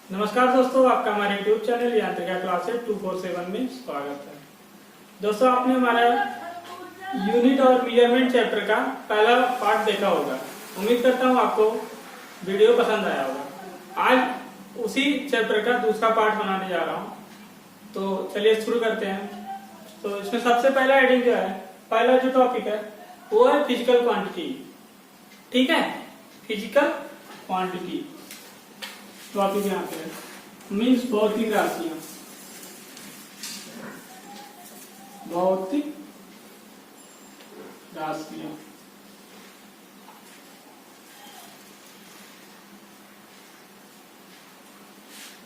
नमस्कार दोस्तों, आपका हमारे YouTube चैनल यांत्रिका क्लासेस 247 में स्वागत है। दोस्तों, आपने हमारा यूनिट और मेजरमेंट चैप्टर का पहला पार्ट देखा होगा। उम्मीद करता हूँ आपको वीडियो पसंद आया होगा। आज उसी चैप्टर का दूसरा पार्ट बनाने जा रहा हूँ, तो चलिए शुरू करते हैं। तो इसमें सबसे पहला हेडिंग जो है, पहला जो टॉपिक है वो है फिजिकल क्वांटिटी। ठीक है, फिजिकल क्वांटिटी टॉपिक यहाँ पे मीन्स भौतिक राशियां। भौतिक राशियां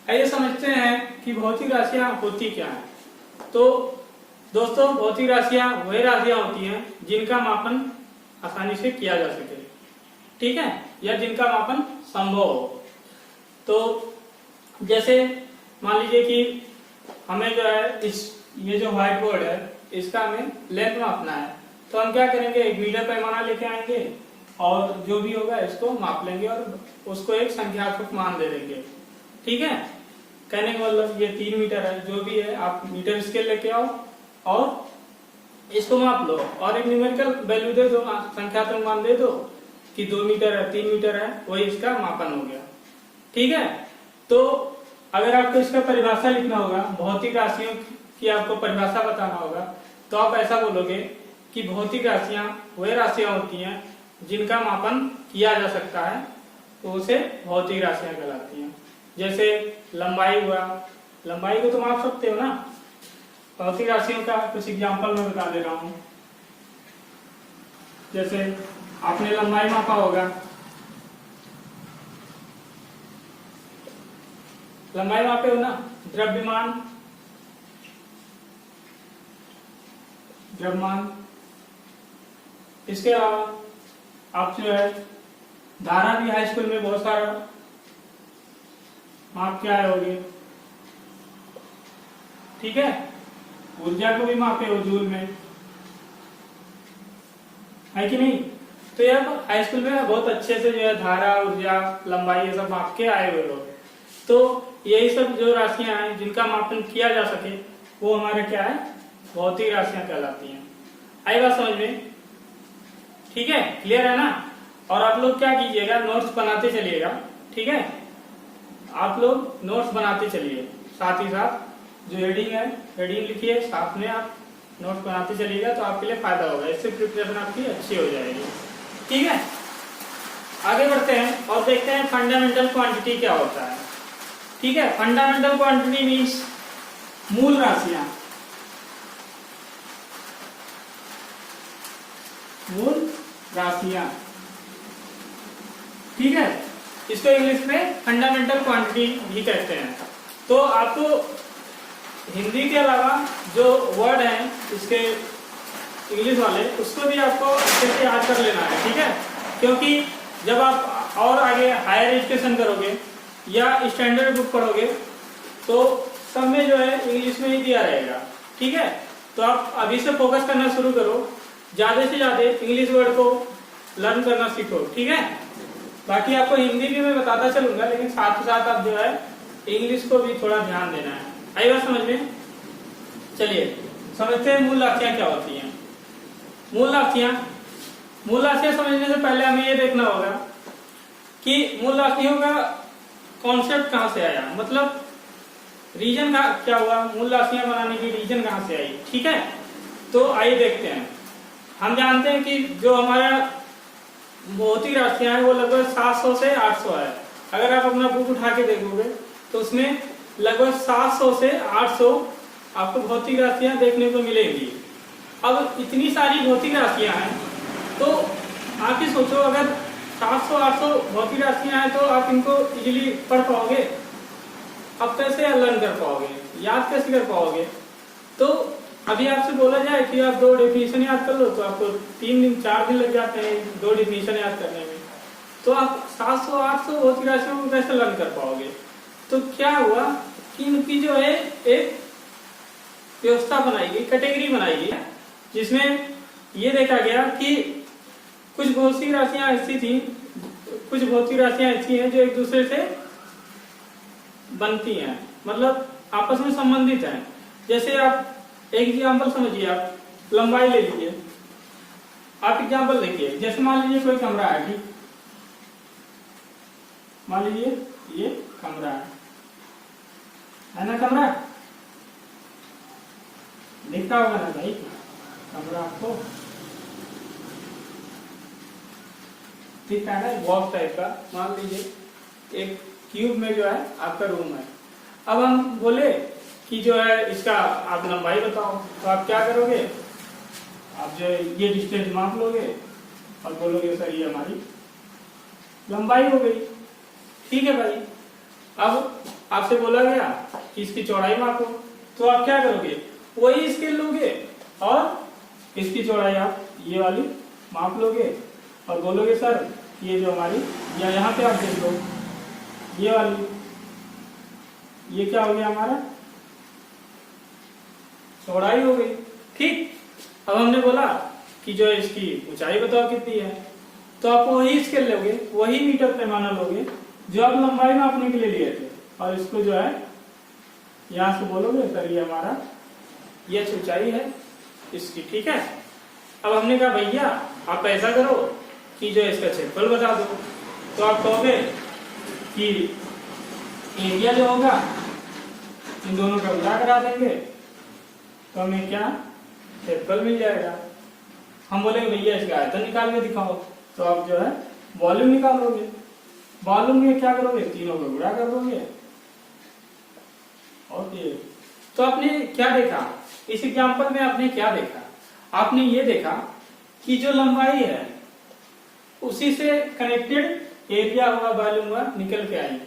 आइए समझते हैं कि भौतिक राशियां होती क्या है। तो दोस्तों, भौतिक राशियां वही राशियां होती हैं जिनका मापन आसानी से किया जा सके, ठीक है, या जिनका मापन संभव हो। तो जैसे मान लीजिए कि हमें जो है ये जो व्हाइट बोर्ड है इसका हमें लेंथ मापना है, तो हम क्या करेंगे, एक मीटर पैमाना लेके आएंगे और जो भी होगा इसको माप लेंगे और उसको एक संख्यात्मक मान दे देंगे। ठीक है, कहने का मतलब ये 3 मीटर है, जो भी है आप मीटर स्केल लेके आओ और इसको माप लो और एक न्यूमेरिकल वैल्यू दे दो, संख्यात्मक मान दे दो कि 2 मीटर है, 3 मीटर है, वही इसका मापन हो गया। ठीक है, तो अगर आपको इसका परिभाषा लिखना होगा, भौतिक राशियों की आपको परिभाषा बताना होगा, तो आप ऐसा बोलोगे कि भौतिक राशियां वह राशियां होती हैं जिनका मापन किया जा सकता है, तो उसे भौतिक राशियां कहलाती हैं। जैसे लंबाई हुआ, लंबाई को तो माप सकते हो ना। भौतिक राशियों का कुछ एग्जाम्पल मैं बता दे रहा हूं। जैसे आपने लंबाई मापा होगा, लंबाई मापे हो ना, द्रव्यमान, द्रव्यमान। इसके अलावा आप जो है धारा भी हाई स्कूल में बहुत सारा माप के आए होंगे। ठीक है, ऊर्जा को भी मापे हो जूल में, है कि नहीं। तो ये हाई स्कूल में बहुत अच्छे से जो है धारा, ऊर्जा, लंबाई ये सब माप के आए हुए लोग। तो यही सब जो राशियां हैं जिनका मापन किया जा सके वो हमारे क्या है, भौतिक राशियां कहलाती हैं। आई बात समझ में? ठीक है, क्लियर है ना। और आप लोग क्या कीजिएगा, नोट्स बनाते चलिएगा। ठीक है, आप लोग नोट्स बनाते चलिए, साथ ही साथ जो हेडिंग है हेडिंग लिखिए, साथ में आप नोट्स बनाते चलिएगा, तो आपके लिए फायदा होगा। इससे प्रिपरेशन आपकी अच्छी हो जाएगी। ठीक है, आगे बढ़ते हैं और देखते हैं फंडामेंटल क्वांटिटी क्या होता है। ठीक है, फंडामेंटल क्वांटिटी मीन्स मूल राशियां, मूल राशियां। ठीक है, इसको इंग्लिश में फंडामेंटल क्वांटिटी भी कहते हैं। तो आपको हिंदी के अलावा जो वर्ड हैं इसके इंग्लिश वाले, उसको भी आपको अच्छे से याद कर लेना है। ठीक है, क्योंकि जब आप और आगे हायर एजुकेशन करोगे या स्टैंडर्ड बुक पढ़ोगे तो सब में जो है इंग्लिश में ही दिया रहेगा। ठीक है, तो आप अभी से फोकस करना शुरू करो, ज्यादा से ज्यादा इंग्लिश वर्ड को लर्न करना सीखो। ठीक है, बाकी आपको हिंदी भी मैं बताता चलूंगा, लेकिन साथ ही साथ आप जो है इंग्लिश को भी थोड़ा ध्यान देना है। आई बात समझ में? चलिए समझते हैं मूल राशियां क्या होती हैं। मूल राशियां समझने से पहले हमें ये देखना होगा कि मूल राशियों का कॉन्सेप्ट कहां से आया, मतलब रीजन का क्या हुआ, मूल राशियां बनाने की रीजन कहां से आई। ठीक है, तो आइए देखते हैं। हम जानते हैं कि जो हमारा भौतिक राशियां है वो लगभग 700 से 800 है। अगर आप अपना बुक उठा के देखोगे तो उसमें लगभग 700 से 800 आपको भौतिक राशियां देखने को मिलेंगी। अब इतनी सारी भौतिक राशियां हैं, तो आप ही सोचो, अगर 700-800 भौतिक राशियां हैं तो आप इनको इजीली पढ़ पाओगे? आप कैसे लर्न कर पाओगे, याद कैसे कर पाओगे? तो अभी आपसे बोला जाए कि आप 2 डेफिनेशन याद कर लो, तो आपको 3 दिन 4 दिन लग जाते हैं 2 डेफिनेशन याद करने में। तो आप 700-800 भौतिक राशियों को कैसे लर्न कर पाओगे? तो क्या हुआ कि इनकी जो है एक व्यवस्था बनाई गई, कैटेगरी बनाई गई, जिसमें ये देखा गया कि कुछ भौतिक राशियां ऐसी थी, कुछ भौतिक राशियां ऐसी हैं जो एक दूसरे से बनती हैं, मतलब आपस में संबंधित हैं। जैसे आप एक एग्जाम्पल समझिए, आप लंबाई ले लीजिए, आप एग्जाम्पल देखिए। जैसे मान लीजिए कोई कमरा है, ठीक, मान लीजिए ये कमरा है ना, कमरा दिखता होगा ना भाई, कमरा आपको दिखता है ना, बॉक्स टाइप का। मान लीजिए एक क्यूब में जो है आपका रूम है। अब हम बोले कि जो है इसका आप लंबाई बताओ, तो आप क्या करोगे, आप जो है ये डिस्टेंस माप लोगे और बोलोगे सर ये हमारी लंबाई हो गई। ठीक है भाई, अब आपसे बोला गया कि इसकी चौड़ाई मापो, तो आप क्या करोगे, वही स्केल लोगे और इसकी चौड़ाई आप ये वाली माप लोगे और बोलोगे सर ये जो हमारी, या यहाँ पे आप देख लो ये वाली, ये क्या हो गया हमारा, चौड़ाई हो गई। ठीक, अब हमने बोला कि जो इसकी ऊंचाई बताओ कितनी है, तो आप वही स्केल लोगे, वही मीटर पैमाना लोगे जो आप लंबाई मापने के लिए लिए थे, और इसको जो है यहां से बोलोगे सर ये हमारा ये ऊंचाई है इसकी। ठीक है, अब हमने कहा भैया आप ऐसा करो कि जो इसका क्षेत्रफल बता दो, तो आप कहोगे कि एरिया जो होगा इन दोनों का गुणा करा देंगे तो हमें क्या क्षेत्रफल मिल जाएगा। हम बोलेंगे भैया इसका आयतन निकाल के दिखाओ, तो आप जो है वॉल्यूम निकालोगे, वॉल्यूम में क्या करोगे, तीनों को गुणा कर दोगे। ओके, तो आपने क्या देखा इस एग्जाम्पल में, आपने क्या देखा, आपने ये देखा कि जो लंबाई है उसी से कनेक्टेड एरिया हुआ, वॉल्यूम हुआ, निकल के आई।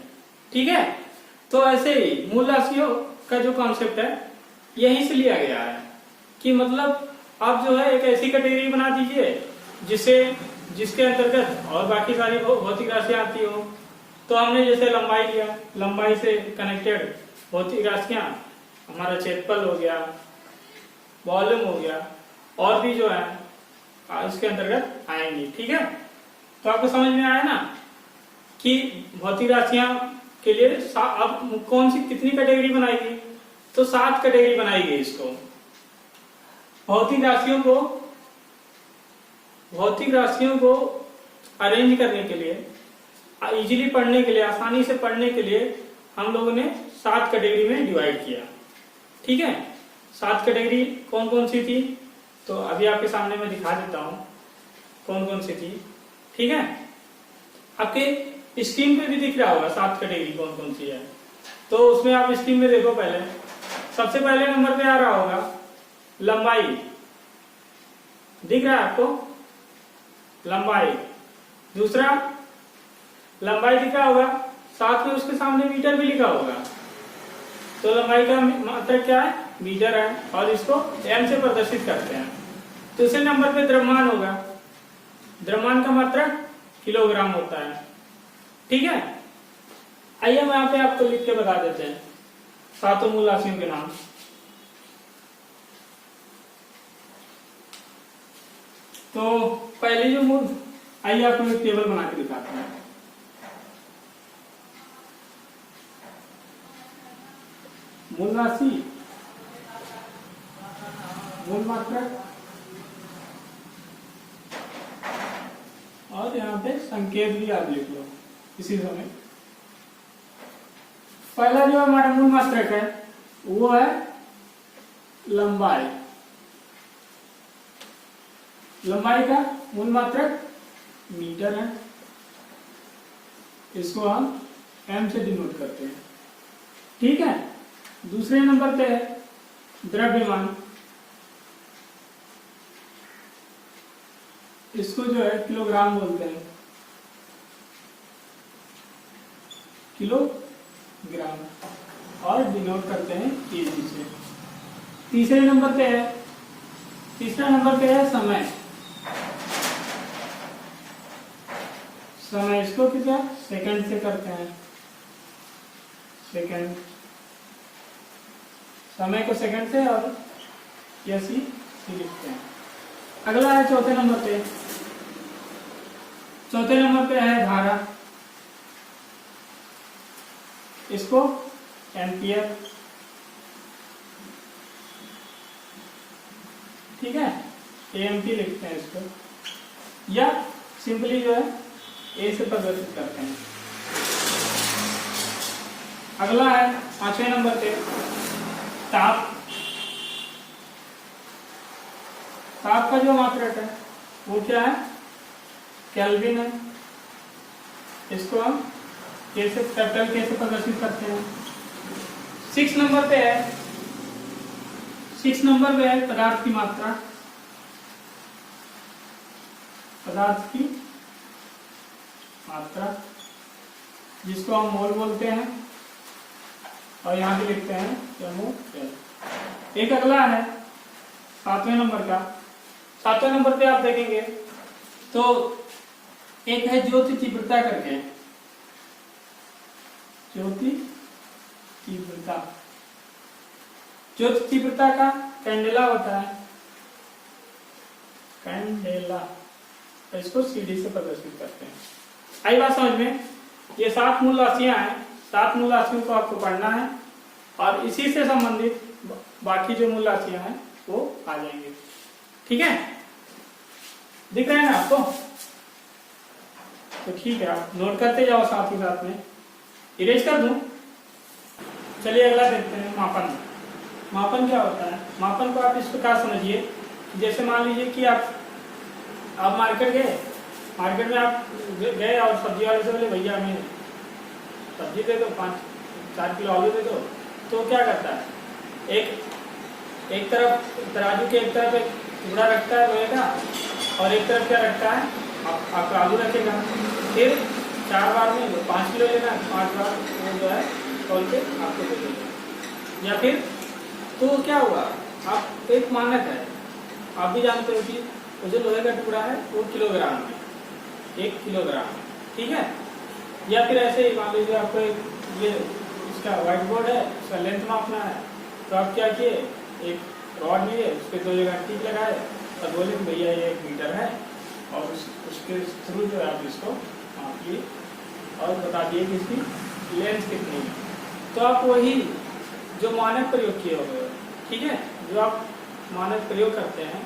ठीक है, तो ऐसे ही मूल राशियों का जो कॉन्सेप्ट है यहीं से लिया गया है कि मतलब आप जो है एक ऐसी कैटेगरी बना दीजिए जिसके अंतर्गत और बाकी सारी भौतिक राशियां आती हो। तो हमने जैसे लंबाई लिया, लंबाई से कनेक्टेड भौतिक राशियां हमारा क्षेत्रफल हो गया, वॉल्यूम हो गया, और भी जो है इसके अंतर्गत आएंगी। ठीक है, तो आपको समझ में आया ना कि भौतिक राशियां के लिए अब कौन सी कितनी कैटेगरी बनाएगी, तो 7 कैटेगरी बनाएगी। इसको भौतिक राशियों को अरेंज करने के लिए, इजीली पढ़ने के लिए, आसानी से पढ़ने के लिए हम लोगों ने 7 कैटेगरी में डिवाइड किया। ठीक है, 7 कैटेगरी कौन कौन सी थी, तो अभी आपके सामने मैं दिखा देता हूं कौन कौन सी थी। ठीक है, आपके स्क्रीन पे भी दिख रहा होगा 7 कैटेगरी कौन कौन सी है, तो उसमें आप स्क्रीन में देखो। पहले सबसे पहले नंबर पे आ रहा होगा लंबाई, दिख रहा है आपको, लंबाई। दूसरा लंबाई दिख रहा होगा, साथ में उसके सामने मीटर भी लिखा होगा, तो लंबाई का मात्रक क्या है, मीटर है, और इसको एम से प्रदर्शित करते हैं। दूसरे नंबर पे द्रव्यमान होगा, द्रव्यमान का मात्रक किलोग्राम होता है। ठीक है, आइए हम यहाँ पे आपको लिख के बता देते हैं 7 मूल राशियों के नाम। तो पहले जो मूल, आइए आपको एक टेबल बना के दिखाते हैं। मूल राशि, मूल मात्रक, और यहाँ पे संकेत भी आप लिख लो इसी समय। पहला जो हमारा मूल मात्रक है वो है लंबाई। लंबाई का मूल मात्रक मीटर है, इसको हम एम से डिनोट करते हैं। ठीक है, दूसरे नंबर पे है द्रव्यमान, इसको जो है किलोग्राम बोलते हैं, किलोग्राम, और डिनोट करते हैं केजी से। तीसरे नंबर पे है, तीसरा नंबर पे है समय। समय इसको क्या सेकंड से करते हैं, सेकंड, समय को सेकंड से और ऐसी लिखते हैं। अगला है चौथे नंबर पे, चौथे नंबर पे है धारा, इसको एम्पियर, ठीक है, एएमपी लिखते हैं इसको, या सिंपली जो है ए से प्रदर्शित करते हैं। अगला है 5वें नंबर पे ताप। ताप का जो मात्रक है वो क्या है, केल्विन है। इसको हम कैसे, कैपिटल के से प्रदर्शित करते हैं। 6 नंबर पे है, 6 नंबर पे है पदार्थ की मात्रा। पदार्थ की मात्रा जिसको हम मोल बोलते हैं, और यहाँ भी लिखते हैं MOL। एक अगला है 7वें नंबर का। 7वें नंबर पे आप देखेंगे तो एक है ज्योति तीव्रता करके, ज्योति तीव्रता। ज्योति तीव्रता का कैंडेला होता है, कैंडेला, इसको CD से प्रदर्शित करते हैं। आई बात समझ में। ये 7 मूल राशियां हैं, 7 मूल राशियों को आपको पढ़ना है और इसी से संबंधित बाकी जो मूल राशियां हैं वो आ जाएंगे, ठीक है। दिख रहा है ना आपको, तो ठीक है, आप नोट करते जाओ साथ ही साथ में। इरेज कर दूं। चलिए अगला देखते हैं, मापन। मापन क्या होता है। मापन को आप इस प्रकार समझिए, जैसे मान लीजिए कि आप मार्केट गए, मार्केट में आप गए और सब्जी वाले से बोले भैया हमें सब्जी दे दो, 5-4 किलो आलू दे दो। तो क्या करता है, एक तरफ तराजू के एक तरफ एक टुकड़ा रखता है लोहे का, और एक तरफ क्या रखता है, आपका आलू रखेगा। फिर 4 बार में 5 किलो लेना, 5 बार वो जो है तोल के आपको दे देगा। या फिर तो क्या हुआ, आप एक मानक है, आप भी जानते हो कि वो जो लोहे का टुकड़ा है वो किलोग्राम में, 1 किलोग्राम, ठीक है। या फिर ऐसे ही मान लीजिए आपको ये इसका व्हाइट बोर्ड है, उसका लेंथ मापना है, तो आप क्या किए, एक रॉड लिए, उसके 2 जगह टीक लगाए और बोले भैया ये 1 मीटर है, और उसके थ्रू जो है आप इसको माप लिए और बता दिए कि इसकी लेंथ कितनी है। तो आप वही जो मानक प्रयोग किए हुए, ठीक है, जो आप मानक प्रयोग करते हैं,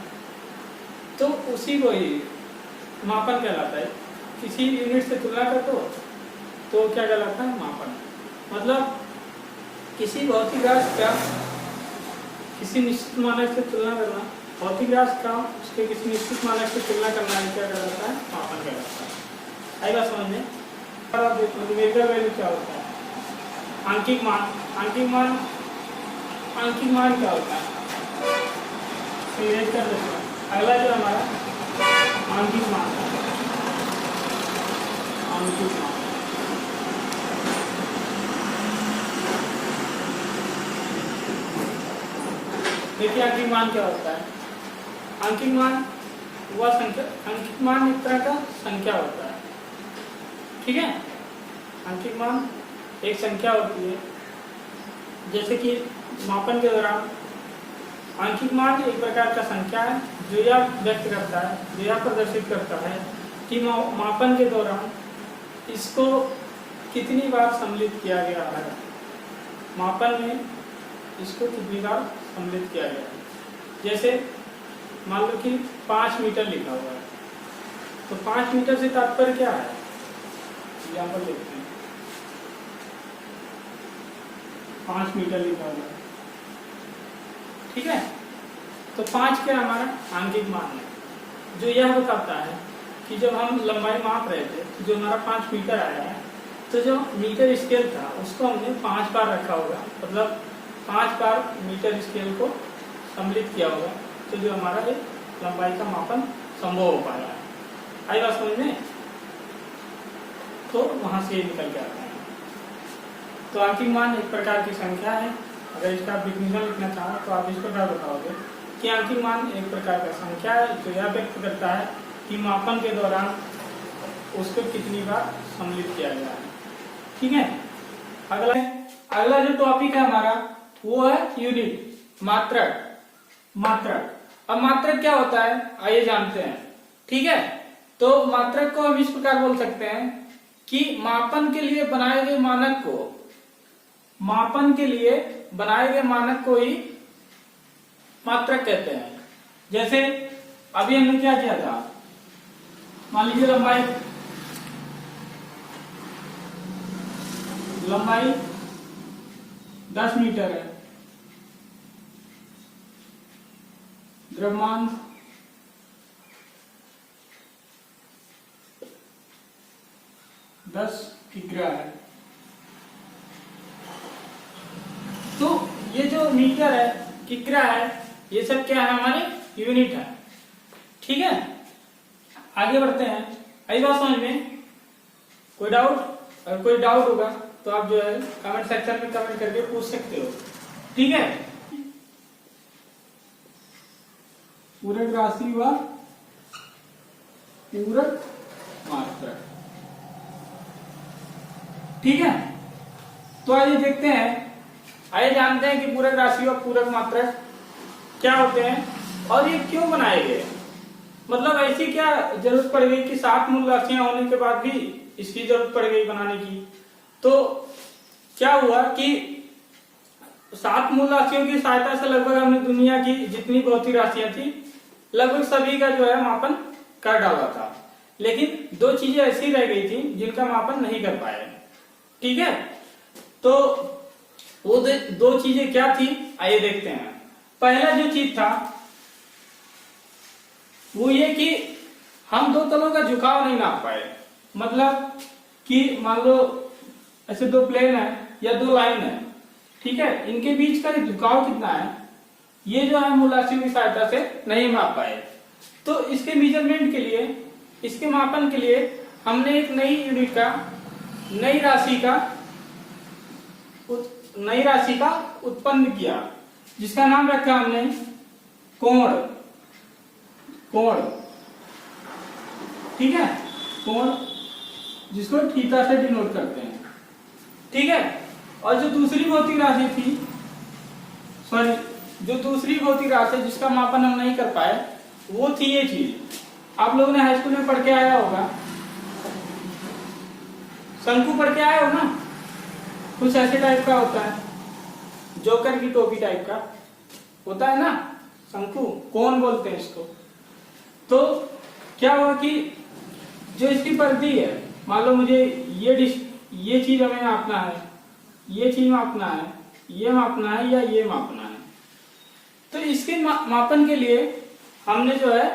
तो उसी को ही मापन कहलाता है। किसी यूनिट से तुलना कर दो तो क्या कहलाता है, मापन। मतलब किसी भौतिक राशि का किसी निश्चित मानक से तुलना करना, भौतिक राशि का उसके किसी निश्चित मानक से तुलना करना क्या कहलाता है, मापन कहलाता है। आई बात समझ में। न्यूमेरिकल वैल्यू क्या होता है, आंकिक मान। आंकिक मान, आंकिक मान क्या होता है, कर देते हैं। अगला जो हमारा आंकिक मान, आंकिक मान देखिए आंकिक मान क्या होता है। आंकिक मान वह संख्या, आंकिक मान एक तरह का संख्या होता है, ठीक है। आंकिक मान एक संख्या होती है, जैसे कि मापन के दौरान आंकिक मान एक प्रकार का संख्या है जो यह व्यक्त करता है, जो यह प्रदर्शित करता है कि मापन के दौरान इसको कितनी बार सम्मिलित किया गया है, मापन में इसको कितनी बार सम्मिलित किया गया है। जैसे मान लो कि 5 मीटर लिखा हुआ है, तो 5 मीटर से तात्पर्य क्या है, यहाँ पर देखते हैं 5 मीटर लिखा हुआ है, ठीक है। तो 5 क्या हमारा आंकिक मान है, जो यह बताता है कि जब हम लंबाई माप रहे थे तो जो हमारा 5 मीटर आया है, तो जो मीटर स्केल था उसको हमने 5 बार रखा होगा, मतलब 5 बार मीटर स्केल को सम्मिलित किया होगा, तो जो हमारा एक लंबाई का मापन संभव हो पाया है। आई बात समझ में। तो वहां से निकल के आता है। तो आंकिक मान एक प्रकार की संख्या है। अगर इसका डिफिनेशन लिखना चाहो तो आप इस प्रकार बताओगे कि आंकिक मान एक प्रकार का संख्या है जो यह व्यक्त करता है कि मापन के दौरान उसको कितनी बार सम्मिलित किया गया है, ठीक है। अगला जो टॉपिक है हमारा वो है यूनिट, मात्रक। मात्रक, अब मात्रक क्या होता है आइए जानते हैं, ठीक है। तो मात्रक को हम इस प्रकार बोल सकते हैं कि मापन के लिए बनाए गए मानक को मापन के लिए बनाए गए मानक को ही मात्रक कहते हैं। जैसे अभी हमने क्या किया था, मान लीजिए लंबाई 10 मीटर है, द्रव्यमान 10 किग्रा है। तो ये जो मीटर है, किग्रा है, ये सब क्या है, हमारे यूनिट है। ठीक है, आगे बढ़ते हैं। आई बात समझ में? कोई डाउट? अगर कोई डाउट होगा तो आप जो है कमेंट सेक्शन में कमेंट करके पूछ सकते हो। ठीक है, पूरक राशि व पूरक मात्रक। ठीक है, तो आइए देखते हैं, आइए जानते हैं कि पूरक राशि व पूरक मात्रक क्या होते हैं और ये क्यों बनाए गए। मतलब ऐसी क्या जरूरत पड़ गई कि 7 मूल राशियां होने के बाद भी इसकी जरूरत पड़ गई बनाने की। तो क्या हुआ कि 7 मूल राशियों की सहायता से लगभग हमने दुनिया की जितनी भौतिक राशियां थी लगभग सभी का जो है मापन कर डाला था, लेकिन 2 चीजें ऐसी रह गई थी जिनका मापन नहीं कर पाए। ठीक है, तो वो 2 चीजें क्या थी, आइए देखते हैं। पहला जो चीज था वो ये कि हम 2 तलों का झुकाव नहीं नाप पाए। मतलब कि मान लो ऐसे 2 प्लेन है या 2 लाइन है, ठीक है, इनके बीच का झुकाव कितना है, ये जो है मूल राशियों की सहायता से नहीं माप पाए। तो इसके मेजरमेंट के लिए, इसके मापन के लिए हमने एक नई यूनिट का, नई राशि का उत्पन्न किया, जिसका नाम रखा हमने कोण। ठीक है, कोण, जिसको थीटा से डिनोट करते हैं। ठीक है, और जो दूसरी भौतिक राशि थी, जो दूसरी भौतिक राशि जिसका मापन हम नहीं कर पाए, वो थी ये चीज। आप लोगों ने हाई स्कूल में पढ़ के आया होगा, शंकु पढ़ के आए हो ना, कुछ ऐसे टाइप का होता है, जोकर की टोपी टाइप का होता है ना, शंकु, कौन बोलते हैं इसको। तो क्या हुआ कि जो इसकी परिधि है, मान लो मुझे ये चीज हमें मापना है, ये चीज मापना है, ये मापना है या ये मापना है। तो इसके मापन के लिए हमने जो है,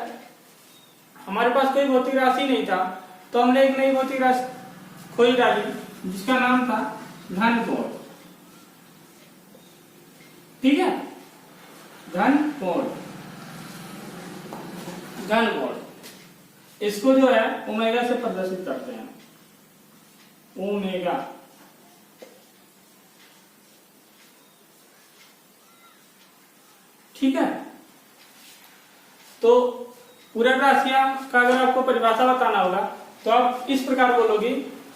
हमारे पास कोई भौतिक राशि नहीं था, तो हमने एक नई भौतिक राशि खोज डाली जिसका नाम था घन कोण। ठीक है, घन कोण, इसको जो है ओमेगा से प्रदर्शित करते हैं, ओमेगा। ठीक है, तो पूरक राशियां का अगर आपको परिभाषा बताना होगा तो आप इस प्रकार बोलोगे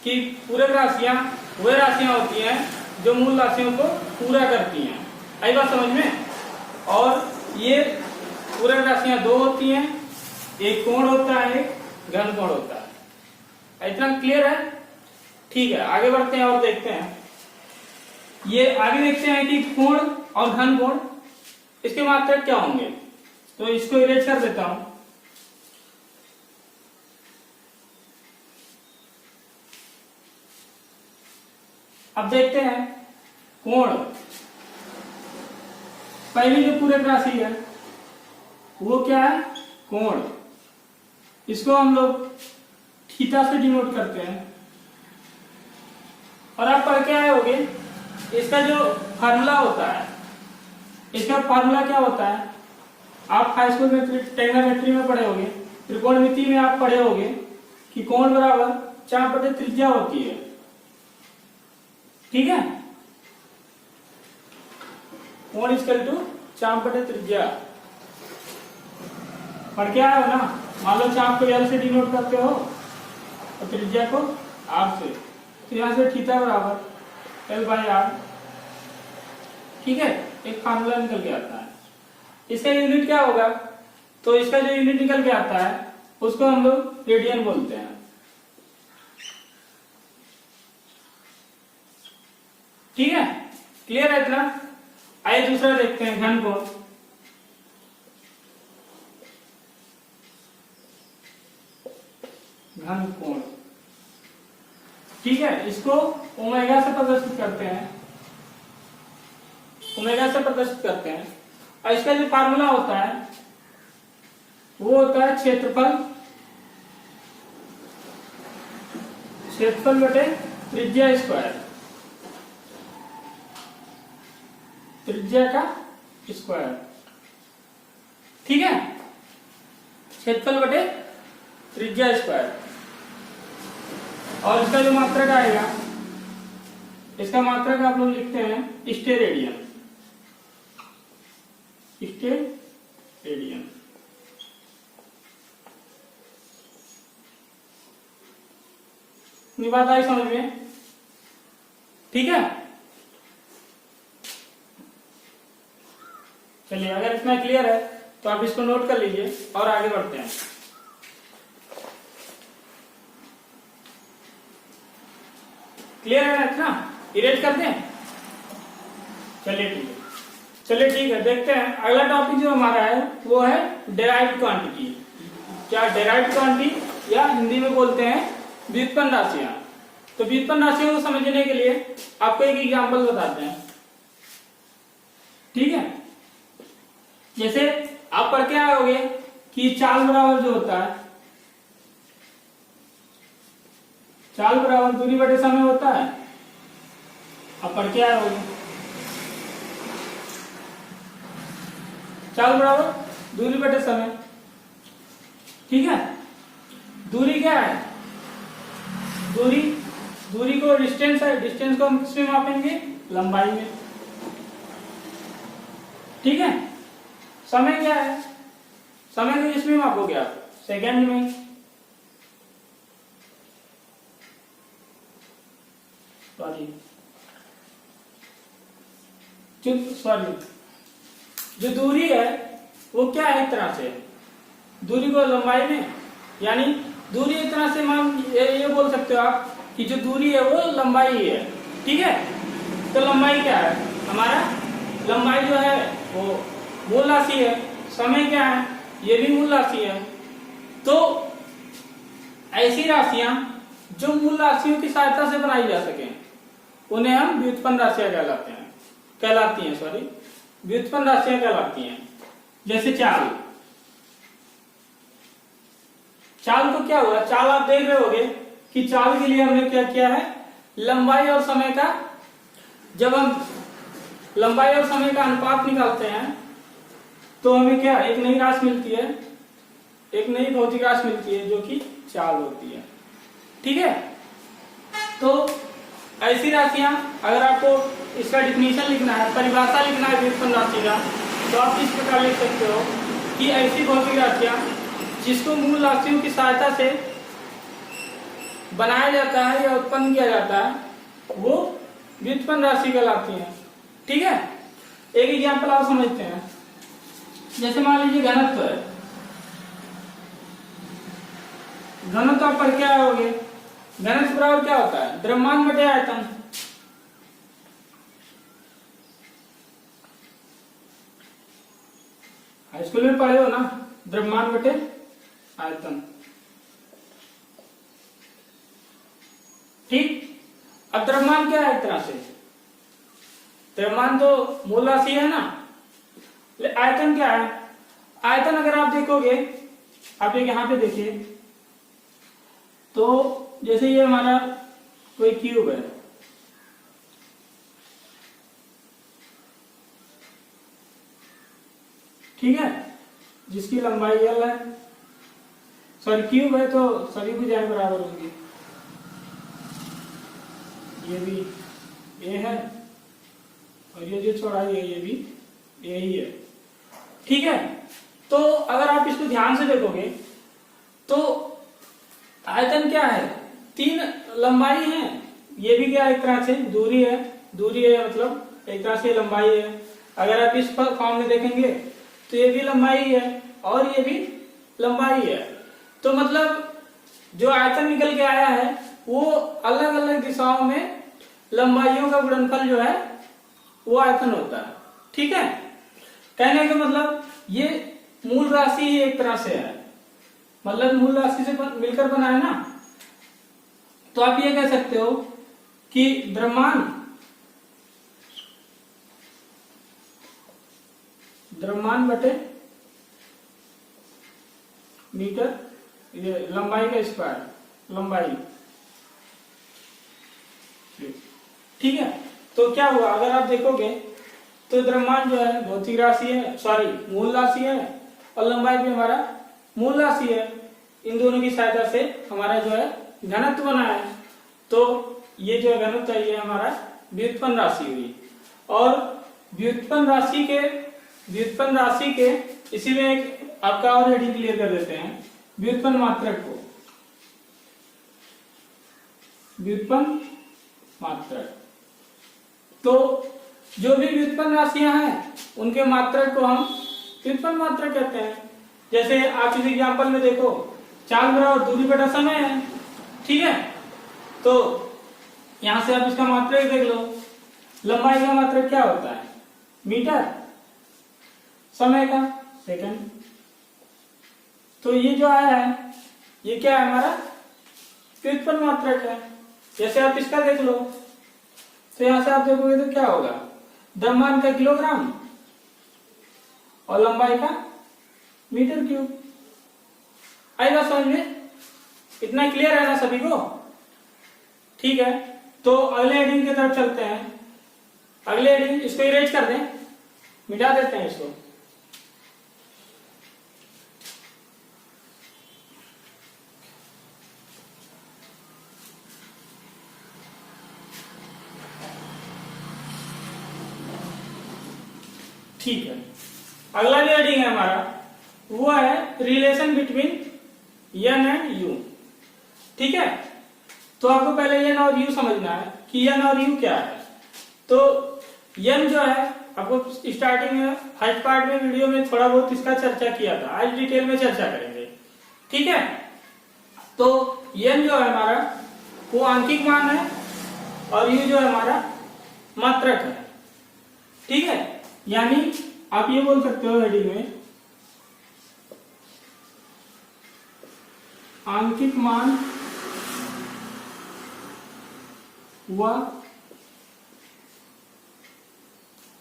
कि पूरक राशियां वे राशियां होती हैं जो मूल राशियों को पूरा करती हैं। आई बात समझ में? और ये पूरक राशियां 2 होती हैं, एक कोण होता है, एक घन कोण होता है। इतना क्लियर है? ठीक है, आगे बढ़ते हैं और देखते हैं। ये आगे देखते हैं कि कोण और घन कोण, इसके मात्रक क्या होंगे। तो इसको इरेज कर देता हूं। अब देखते हैं कोण। पहली जो पूरक राशि है वो क्या है, कोण। इसको हम लोग थीटा से डिनोट करते हैं। और आप पढ़ के आए होंगे, इसका जो फार्मूला होता है, इसका फार्मूला क्या होता है, आप हाई स्कूल में ट्रिग्नोमेट्री में पढ़े होंगे, त्रिकोणमिति में आप पढ़े होंगे कि कोण बराबर चाप बटे त्रिज्या होती है। ठीक है, कोण इक्वल टू चाप बटे त्रिज्या। पढ़ के आए हो ना। मान लो चाप को एल से डिनोट करते हो और त्रिज्या को आर से, तो यहां से थीटा बराबर एल बाई आर। ठीक है, एक फार्मूला निकल के आता है। इसका यूनिट क्या होगा, तो इसका जो यूनिट निकल के आता है उसको हम लोग रेडियन बोलते हैं। ठीक है, क्लियर है इतना? आइए दूसरा देखते हैं, घन कोण। घन कोण, ठीक है, इसको ओमेगा से प्रदर्शित करते हैं, ओमेगा से प्रदर्शित करते हैं। और इसका जो फार्मूला होता है वो होता है क्षेत्रफल, क्षेत्रफल बटे त्रिज्या स्क्वायर, त्रिज्या का स्क्वायर, ठीक है, क्षेत्रफल बटे त्रिज्या स्क्वायर। और इसका जो मात्रक आएगा, इसका मात्रक आप लोग लिखते हैं स्टेरेडियन, स्टेरेडियन। बात आई समझ में? ठीक है, चलिए, अगर इतना क्लियर है तो आप इसको नोट कर लीजिए और आगे बढ़ते हैं। क्लियर है ना इतना? इरेज कर दें? चलिए ठीक है, चलिए ठीक है, देखते हैं अगला टॉपिक जो हमारा है वो है डेराइव्ड क्वांटिटी। क्या डेराइव्ड क्वांटिटी, या हिंदी में बोलते हैं व्युत्पन्न राशियां। तो व्युत्पन्न राशियों को समझने के लिए आपको एक एग्जांपल बताते हैं, ठीक है। जैसे आप पढ़ के आए होंगे कि चाल बराबर जो होता है, चाल बराबर दूरी बटे समय होता है, आप पढ़ के आए होंगे। चाल बराबर दूरी बटे समय, ठीक है। दूरी क्या है? दूरी को डिस्टेंस है, डिस्टेंस को हम किसमें मापेंगे? लंबाई में, ठीक है। समय क्या है? समय को किसमें मापोगे आप? सेकंड में। सॉरी, जो दूरी है वो क्या है? एक तरह से दूरी को लंबाई में, यानी दूरी एक तरह से मान ये बोल सकते हो आप कि जो दूरी है वो लंबाई है, ठीक है। तो लंबाई क्या है हमारा? लंबाई जो है वो मूल राशि है। समय क्या है? ये भी मूल राशि है। तो ऐसी राशियां जो मूल राशियों की सहायता से बनाई जा सके उन्हें हम व्युत्पन्न राशियां कहलाती हैं, व्युत्पन्न राशियां कहलाती हैं। जैसे चाल को क्या हुआ? चाल आप देख रहे होगे कि चाल के लिए हमने क्या किया है? लंबाई और समय का, जब हम लंबाई और समय का अनुपात निकालते हैं तो हमें क्या? एक नई राशि मिलती है, एक नई भौतिक राशि मिलती है जो कि चाल होती है, ठीक है। तो ऐसी राशियां, अगर आपको इसका डिफिनीशन लिखना है, परिभाषा लिखना है व्युत्पन्न राशि का, तो आप इस प्रकार लिख सकते हो कि ऐसी भौतिक राशियां जिसको मूल राशियों की सहायता से बनाया जाता है या उत्पन्न किया जाता है वो व्युत्पन्न राशि कहलाती है, ठीक है। एक एग्जांपल आप समझते हैं, जैसे मान लीजिए घनत्व है। घनत्व आप पढ़ के आए होंगे। घनत्व बराबर क्या होता है? द्रव्यमान बटे आयतन। हाई स्कूल में पढ़े हो ना, द्रव्यमान बटे आयतन, ठीक। अब द्रव्यमान क्या है? एक तरह से द्रव्यमान तो मूल राशि है ना। आयतन क्या है? आयतन अगर आप देखोगे, आप एक यहां पे देखिए, तो जैसे ये हमारा कोई क्यूब है, ठीक है, जिसकी लंबाई L है। सॉरी, क्यूब है तो सभी भुजाएं बराबर होंगी। ये भी A है और ये जो चौड़ाई है ये भी A ही है, ठीक है। तो अगर आप इसको ध्यान से देखोगे तो आयतन क्या है? 3 लंबाई है, ये भी क्या एक तरह से दूरी है, मतलब एक तरह से लंबाई है। अगर आप इस फॉर्म में देखेंगे तो ये भी लंबाई है और ये भी लंबाई है। तो मतलब जो आयतन निकल के आया है वो अलग अलग दिशाओं में लंबाइयों का गुणनफल जो है वो आयतन होता है। ठीक है, कहने का मतलब ये मूल राशि ही एक तरह से है, मतलब मूल राशि से मिलकर बना है ना। तो आप ये कह सकते हो कि द्रव्यमान बटे मीटर, ये लंबाई का स्क्वायर, लंबाई। ठीक है, तो क्या हुआ, अगर आप देखोगे तो द्रव्यमान जो है भौतिक राशि है, सॉरी मूल राशि है, और लंबाई भी हमारा मूल राशि है। इन दोनों की सहायता से हमारा जो है घनत्व बना है। तो ये जो घनत्व है ये हमारा व्युत्पन्न राशि हुई। और व्युत्पन्न राशि के इसी में एक आपका और हेडिंग क्लियर कर देते हैं, व्युत्पन्न मात्रक को, व्युत्पन्न मात्रक। तो जो भी व्युत्पन्न राशियां हैं उनके मात्रक को हम व्युत्पन्न मात्रक कहते हैं। जैसे आप इस एग्जांपल में देखो, चाल बराबर दूरी बटा समय है। ठीक है, तो यहां से आप इसका मात्रक देख लो, लंबाई का मात्रक क्या होता है, मीटर, समय का सेकंड। तो ये जो आया है ये क्या है, हमारा व्युत्पन्न मात्रक है। जैसे आप इसका देख लो, तो यहां से आप देखोगे तो क्या होगा, द्रव्यमान का किलोग्राम और लंबाई का मीटर क्यूब। आएगा समझ में, इतना क्लियर है ना सभी को। ठीक है, तो अगले हेडिंग की तरफ चलते हैं। अगले हेडिंग, इसको इरेज कर दें, मिटा देते हैं इसको। ठीक है, अगला जो हेडिंग है हमारा वो है relation between an and you. ठीक है, तो आपको पहले एन और यू समझना है कि एन और यू क्या है। तो एन जो है आपको स्टार्टिंग में फर्स्ट पार्ट में वीडियो में थोड़ा बहुत इसका चर्चा किया था, आज डिटेल में चर्चा करेंगे। ठीक है, तो एन जो है हमारा वो आंकिक मान है और यू जो है हमारा मात्रक है। ठीक है, यानी आप ये बोल सकते हो हेडिंग में आंकिक मान व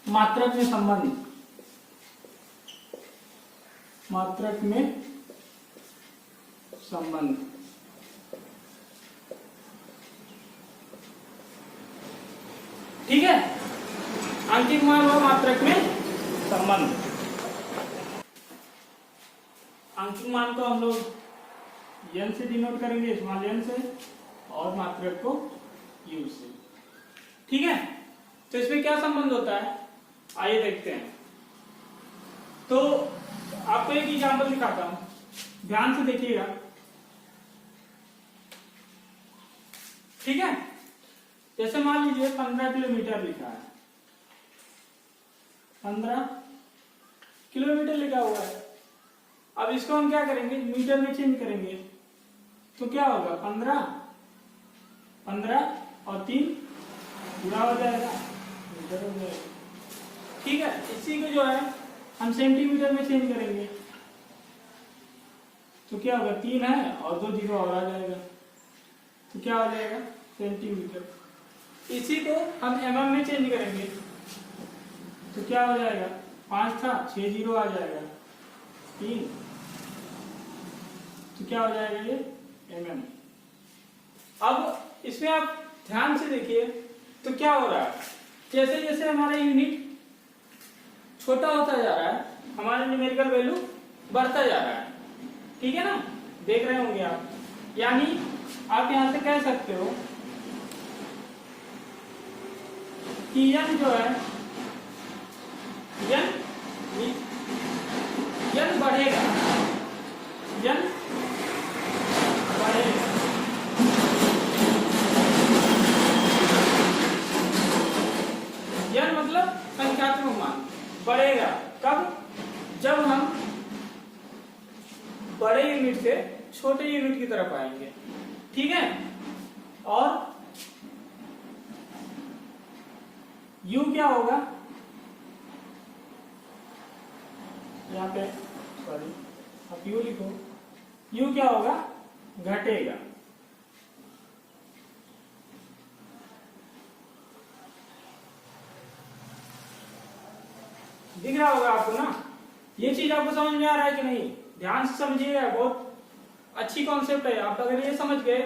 मात्रक में संबंध, मात्रक में संबंध। ठीक है, आंकिक मान व मात्रक में संबंध। आंकिक मान को हम लोग एन से डिनोट करेंगे, स्मॉल एन से, और मात्रक को यू से। ठीक है, तो इसमें क्या संबंध होता है आइए देखते हैं। तो आपको एक एग्जांपल दिखाता हूं, ध्यान से देखिएगा। ठीक है, जैसे मान लीजिए 15 किलोमीटर लिखा है, 15 किलोमीटर लिखा हुआ है। अब इसको हम क्या करेंगे, मीटर में चेंज करेंगे। तो क्या होगा, 15 और 3 पूरा हो जाएगा, मीटर हो जाएगा। ठीक है, इसी को जो है हम सेंटीमीटर में चेंज करेंगे। तो क्या होगा, 3 है और 2 जीरो और आ जाएगा, तो क्या हो जाएगा, सेंटीमीटर। इसी को हम mm में चेंज करेंगे। तो क्या हो जाएगा, 5 था, 6 जीरो आ जाएगा, 3, तो क्या हो जाएगा ये mm। अब इसमें आप ध्यान से देखिए तो क्या हो रहा है, जैसे जैसे हमारा यूनिट छोटा होता जा रहा है हमारा न्यूमेरिकल वैल्यू बढ़ता जा रहा है। ठीक है ना, देख रहे होंगे आप। यानी आप यहां से कह सकते हो कि n जो है n बढ़ेगा, n बढ़ेगा। n मतलब संख्यात्मक मान बढ़ेगा। कब, जब हम बड़े यूनिट से छोटे यूनिट की तरफ आएंगे। ठीक है, और u क्या होगा, यहाँ पे सॉरी आप यू लिखो, यू क्या होगा, घटेगा। दिख रहा होगा आपको ना, ये चीज आपको समझ में आ रहा है कि नहीं, ध्यान से समझिएगा, बहुत अच्छी कॉन्सेप्ट है। आप अगर ये समझ गए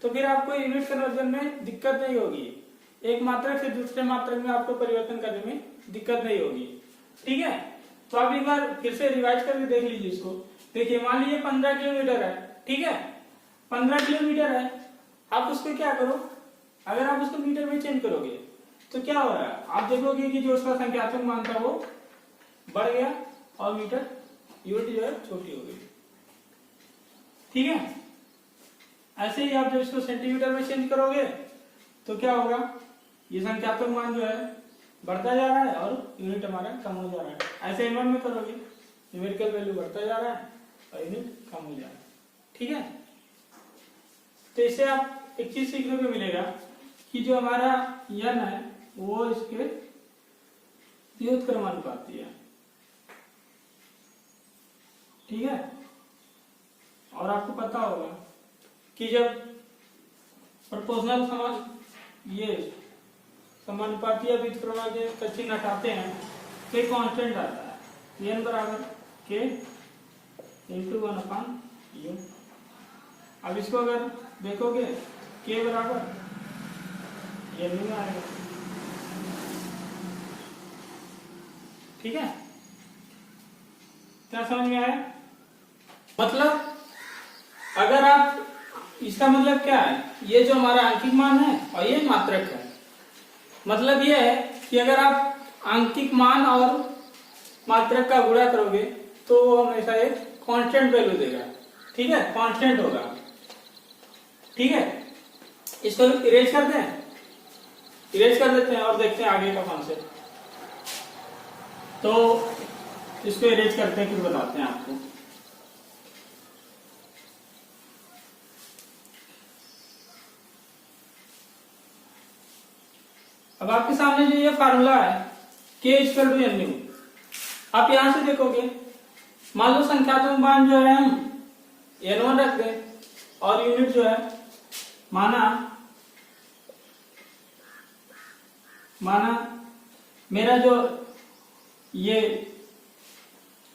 तो फिर आपको यूनिट कन्वर्जन में दिक्कत नहीं होगी, एक मात्रक से दूसरे मात्रक में आपको परिवर्तन करने में दिक्कत नहीं होगी। ठीक है, तो आप एक बार फिर से रिवाइज करके देख लीजिए इसको। देखिए मान लीजिए 15 किलोमीटर है, ठीक है, 15 किलोमीटर है, आप उसको क्या करो, अगर आप उसको मीटर में चेंज करोगे तो क्या हो रहा है, आप देखोगे कि जो उसका संख्यात्मक मान था वो बढ़ गया और मीटर यूनिट जो है छोटी हो गई। ठीक है, ऐसे ही आप जब इसको सेंटीमीटर में चेंज करोगे तो क्या होगा, ये संख्यात्मक मान जो है बढ़ता जा रहा है और यूनिट हमारा कम हो जा रहा है। ऐसे इनवर्ट में करोगे, न्यूमेरिकल वैल्यू बढ़ता जा रहा है और यूनिट कम हो जा रहा है। ठीक है, तो इससे आप एक चीज सीखने को मिलेगा कि जो हमारा यन है वो इसके व्युत्क्रमानुपाती है। ठीक है, और आपको पता होगा कि जब प्रोपोर्शनल ये समानुपाती या व्युत्क्रमानुपाती का चिन्ह हटाते हैं तो एक कांस्टेंट आता है, एन बराबर के इंटू 1/u। अब इसको अगर देखोगे के बराबर एन में आएगा। ठीक है, क्या समझ में आया? मतलब अगर आप, इसका मतलब क्या है, ये जो हमारा आंकिक मान है और ये मात्रक है, मतलब ये है कि अगर आप आंकिक मान और मात्रक का गुणा करोगे तो वो हमेशा एक कांस्टेंट वैल्यू देगा। ठीक है, कांस्टेंट होगा। ठीक है, इसको इरेज कर दें, इरेज कर देते हैं और देखते हैं आगे का कॉन्सेप्ट। तो इसको इरेज करते हैं फिर बताते हैं आपको। अब आपके सामने जो ये फार्मूला है k इक्वल टू एन, आप यहां से देखोगे, मान लो संख्यात्मक मान जो है हम n1 रख दें और यूनिट जो है माना मेरा जो ये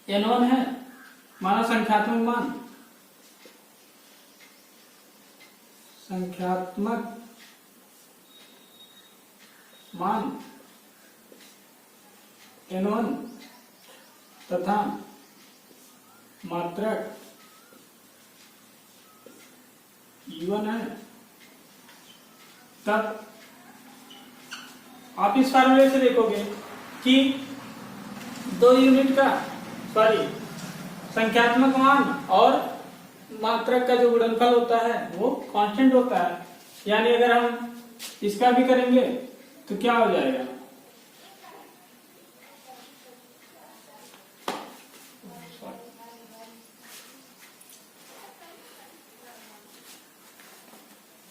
n1 है, माना संख्यात्मक मान n1 तथा मात्रक u1 है, तब आप इस फार्मूले से देखोगे कि दो यूनिट का संख्यात्मक मान और मात्रक का जो गुणनफल होता है वो कांस्टेंट होता है। यानी अगर हम इसका भी करेंगे तो क्या हो जाएगा,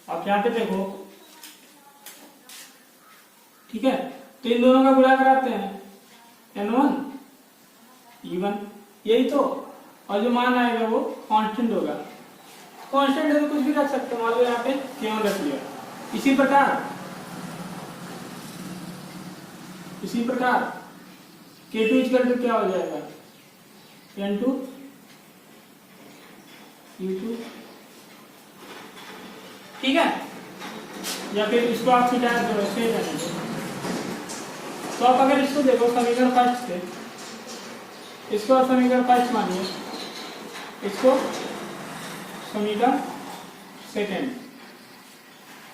आप यहां पे देखो। ठीक है, तो इन दोनों का गुणा कराते हैं, n1 e1, यही तो, और जो मान आएगा वो कांस्टेंट होगा। कांस्टेंट है तो कुछ भी रख सकते हो, मान लो यहाँ पे k1 रख लिया। इसी प्रकार k2 इक्वल टू क्या हो जाएगा, n2 u2। ठीक है, या फिर इसको आप मिटा दो, ऐसे रहने दो। तो आप अगर इसको देखो समीकरण फर्स्ट से, इसको आप समीकरण फर्स्ट मानिए, इसको समीकरण सेकंड।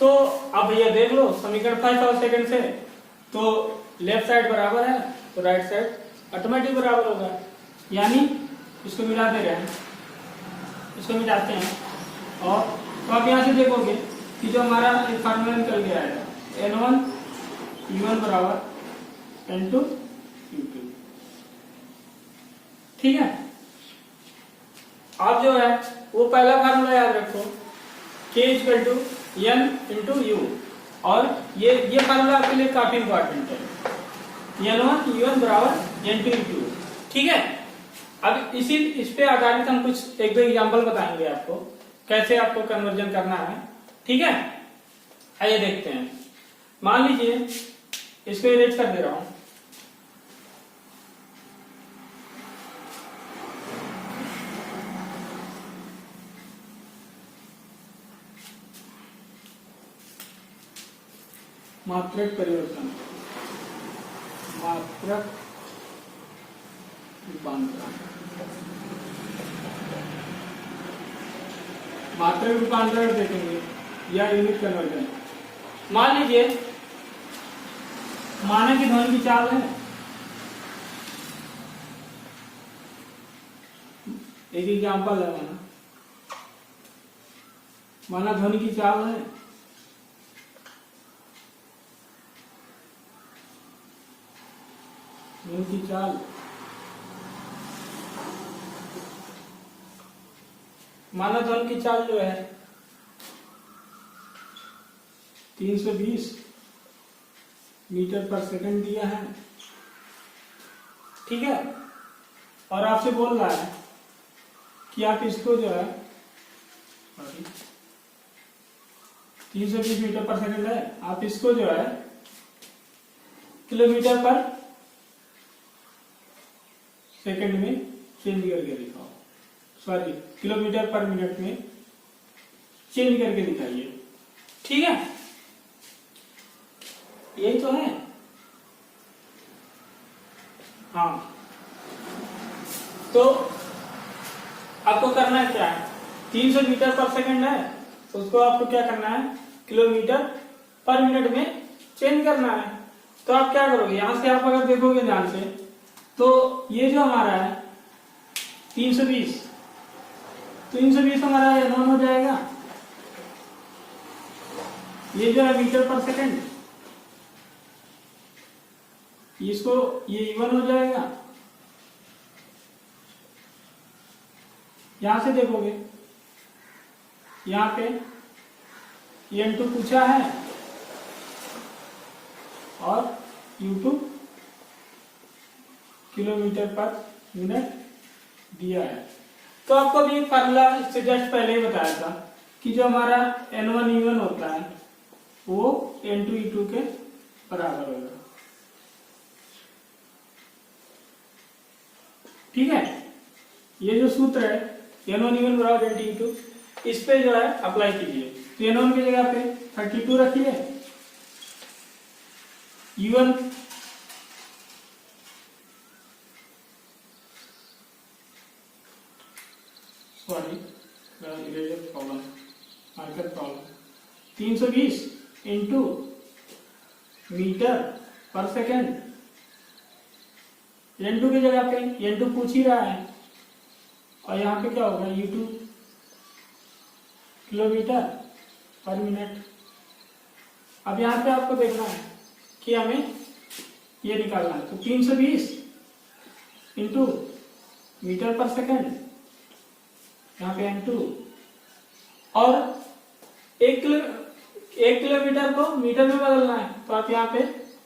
तो अब भैया देख लो समीकरण फर्स्ट और सेकंड से, तो लेफ्ट साइड बराबर है तो राइट साइड ऑटोमेटिक बराबर होगा। यानी इसको मिला दे रहे हैं, इसको मिटाते हैं, और तो आप यहाँ से देखोगे कि जो हमारा फार्मूला निकल गया है n1 u1 बराबर n2 u2। ठीक है, आप जो है वो पहला फार्मूला याद रखो, k equal to n into u, और ये फार्मूला आपके लिए काफी इंपॉर्टेंट है, n1 u1 बराबर n2 u2। ठीक है, अब इस पे आधारित हम कुछ एक दो एग्जांपल बताएंगे आपको कैसे आपको कन्वर्जन करना है। ठीक है, आइए देखते हैं। मान लीजिए इसको इरेज कर दे रहा हूं। मात्रक परिवर्तन, मात्रक रूपांतरण, मात्रक रूपांतरण देखेंगे या यूनिट कन्वर्जन। मान लीजिए माना कि ध्वनि की चाल है, एक एग्जाम्पल है, माना ध्वनि की चाल है, ध्वनि की चाल माना ध्वनि की चाल जो है 320 मीटर पर सेकंड दिया है। ठीक है, और आपसे बोल रहा है कि आप इसको जो है 320 मीटर पर सेकंड है, आप इसको जो है किलोमीटर पर सेकंड में चेंज करके दिखाओ, सॉरी किलोमीटर पर मिनट में चेंज करके दिखाइए। ठीक है, यही तो है। हाँ, तो आपको करना है क्या है, 300 मीटर पर सेकंड है, उसको आपको क्या करना है, किलोमीटर पर मिनट में चेंज करना है। तो आप क्या करोगे, यहां से आप अगर देखोगे ध्यान से तो ये जो हमारा है 320, तो 320 हमारा N1 हो जाएगा, ये जो है मीटर पर सेकंड, इसको ये E1 हो जाएगा। यहां से देखोगे यहां पे N2 पूछा है और U2 किलोमीटर पर मिनट दिया है। तो आपको अभी एक फार्मूला इससे जस्ट पहले ही बताया था कि जो हमारा N1 E1 होता है वो N2 E2 के बराबर होगा। ठीक है, ये जो सूत्र है N1 E1 बराबर N2 E2, इस पे जो है अप्लाई कीजिए। तो N1 की जगह पे 32 रखिए, E1 sorry problem marker problem 320 into meter per second, N2 की जगह पे N2 पूछ ही रहा है और यहाँ पे क्या होगा U2 किलोमीटर पर मिनट। अब यहाँ पे आपको देखना है कि हमें ये निकालना है। तो 320 इंटू मीटर पर सेकेंड, यहाँ पे N2, और 1 किलोमीटर को मीटर में बदलना है। तो आप यहाँ पे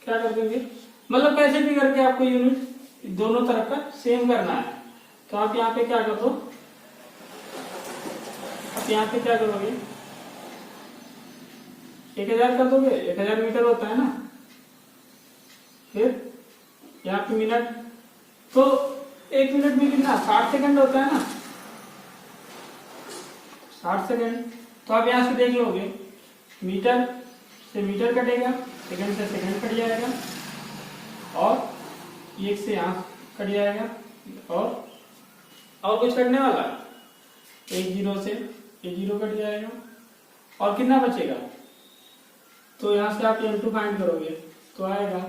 क्या कर देंगे, मतलब कैसे भी करके आपको यूनिट दोनों तरफ का सेम करना है। तो आप यहाँ पे क्या कर दो, आप यहाँ पे क्या करोगे 1000 कर दोगे, 1000 मीटर होता है ना। फिर यहाँ पे मिनट, तो 1 मिनट में कितना 60 सेकंड होता है ना, 60 सेकंड। तो आप यहाँ से देख लोगे मीटर से मीटर कटेगा, सेकंड से सेकंड कट जाएगा, और 1 से यहाँ कट जाएगा, और कुछ कटने वाला, 1 0 से 1 0 कट जाएगा, और कितना बचेगा। तो यहाँ से आप N2 फाइंड करोगे तो आएगा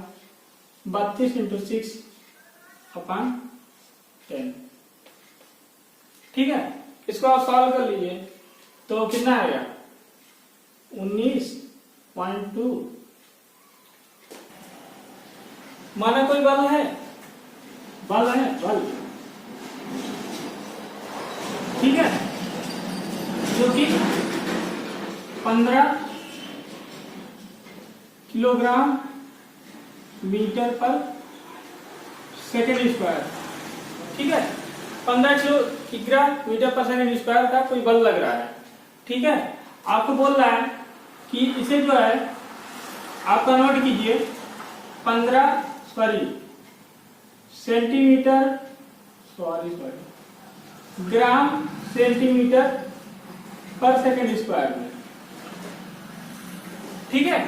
32 इंटू 6 अपॉन 10। ठीक है, इसको आप सॉल्व कर लीजिए तो कितना आएगा 19.2। माना कोई बल है, बल, ठीक है, जो कि 15 kilogram metre per second square. ठीक है, 15 किग्रा मीटर पर सेकंड स्क्वायर का कोई बल लग रहा है, ठीक है। आपको बोल रहा है कि इसे जो है आप कन्वर्ट कीजिए 15 सेंटीमीटर ग्राम सेंटीमीटर पर सेकंड स्क्वायर में, ठीक है।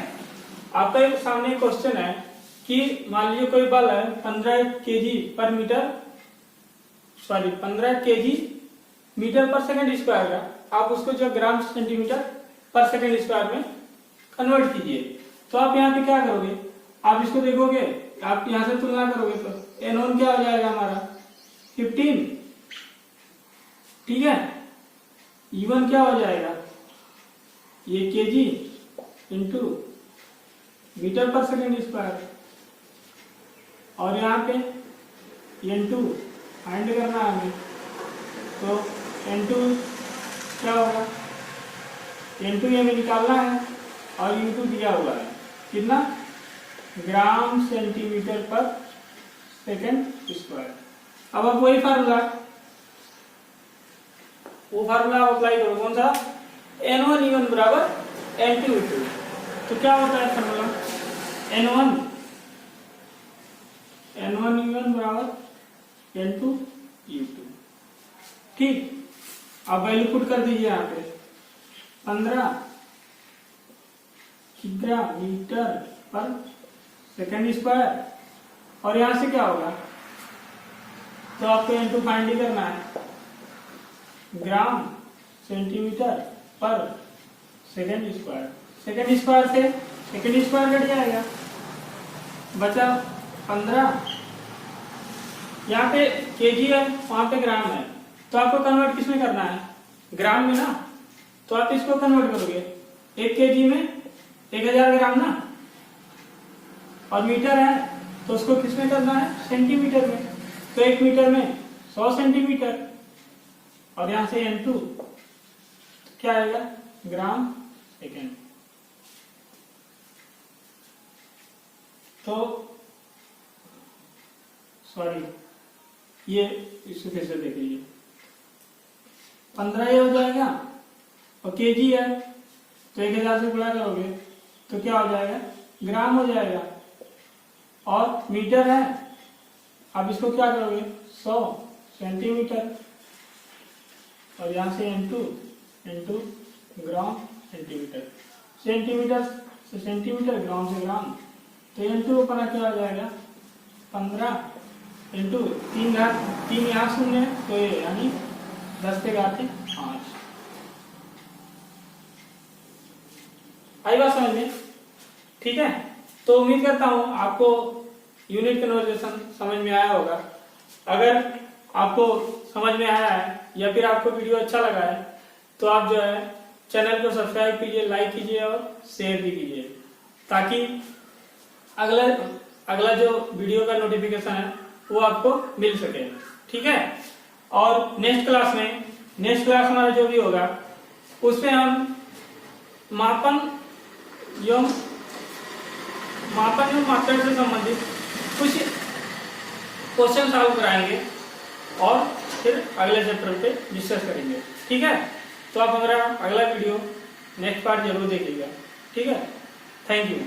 आपका सामने क्वेश्चन है कि मान लीजिए कोई बल है 15 केजी मीटर पर सेकंड स्क्वायर का, आप उसको जो ग्राम सेंटीमीटर पर सेकंड स्क्वायर में कन्वर्ट कीजिए। तो आप यहाँ पे क्या करोगे, आप इसको देखोगे, आप यहाँ से तुलना करोगे तो N1 क्या हो जाएगा हमारा 15, ठीक है। E1 क्या हो जाएगा, ये केजी इंटू मीटर पर सेकंड स्क्वायर, और यहाँ पे N2 फाइंड करना है हमें, तो N2 क्या होगा, N2 ये हमें निकालना है और U2 दिया हुआ है कितना, ग्राम सेंटीमीटर पर सेकंड स्क्वायर। अब आप वही फार्मूला अप्लाई करो, कौन सा, N1 E1 बराबर N2 E2। तो क्या होता है फार्मूला, N1 E1 बराबर N2 E2, ठीक। अब वैल्यू पुट कर दीजिए यहाँ पे 15 किग्रा मीटर पर सेकंड स्क्वायर, और यहां से क्या होगा, तो आपको N2 फाइंड करना है, ग्राम सेंटीमीटर पर सेकंड स्क्वायर। सेकंड स्क्वायर से सेकंड स्क्वायर कट जाएगा, बचा 15, यहाँ पे केजी है वहां पे ग्राम है, तो आपको कन्वर्ट किसमें करना है, ग्राम में ना। तो आप इसको कन्वर्ट करोगे, 1 केजी में 1000 ग्राम ना, और मीटर है तो उसको किसमें करना है, सेंटीमीटर में। तो 1 मीटर में 100 सेंटीमीटर, और यहां से N2 क्या आएगा, ग्राम सेकेंड। तो सॉरी, ये इसको कैसे देख लीजिए, 15 ये हो जाएगा, और केजी है तो 1000 से गुणा करोगे तो क्या हो जाएगा, ग्राम हो जाएगा, और मीटर है, अब इसको क्या करोगे 100 सेंटीमीटर, और यहां से N2 ग्राम सेंटीमीटर, सेंटीमीटर से सेंटीमीटर, ग्राम से ग्राम, तो N2 अपना क्या हो जाएगा 15 इंटू 3 यहाँ शून्य है तो ये यानी 10 के घात 5। आई बात समझ में, ठीक है। तो उम्मीद करता हूं आपको यूनिट कन्वर्जेशन समझ में आया होगा। अगर आपको समझ में आया है या फिर आपको वीडियो अच्छा लगा है तो आप जो है चैनल को सब्सक्राइब कीजिए, लाइक कीजिए और शेयर भी कीजिए, ताकि अगला जो वीडियो का नोटिफिकेशन है वो आपको मिल सके, ठीक है। और नेक्स्ट क्लास हमारा जो भी होगा उसमें हम मापन एवं मात्रक से संबंधित कुछ क्वेश्चन सॉल्व कराएंगे और फिर अगले चैप्टर पे डिस्कस करेंगे, ठीक है। तो आप हमारा अगला वीडियो नेक्स्ट पार्ट जरूर देखिएगा, ठीक है। Thank you.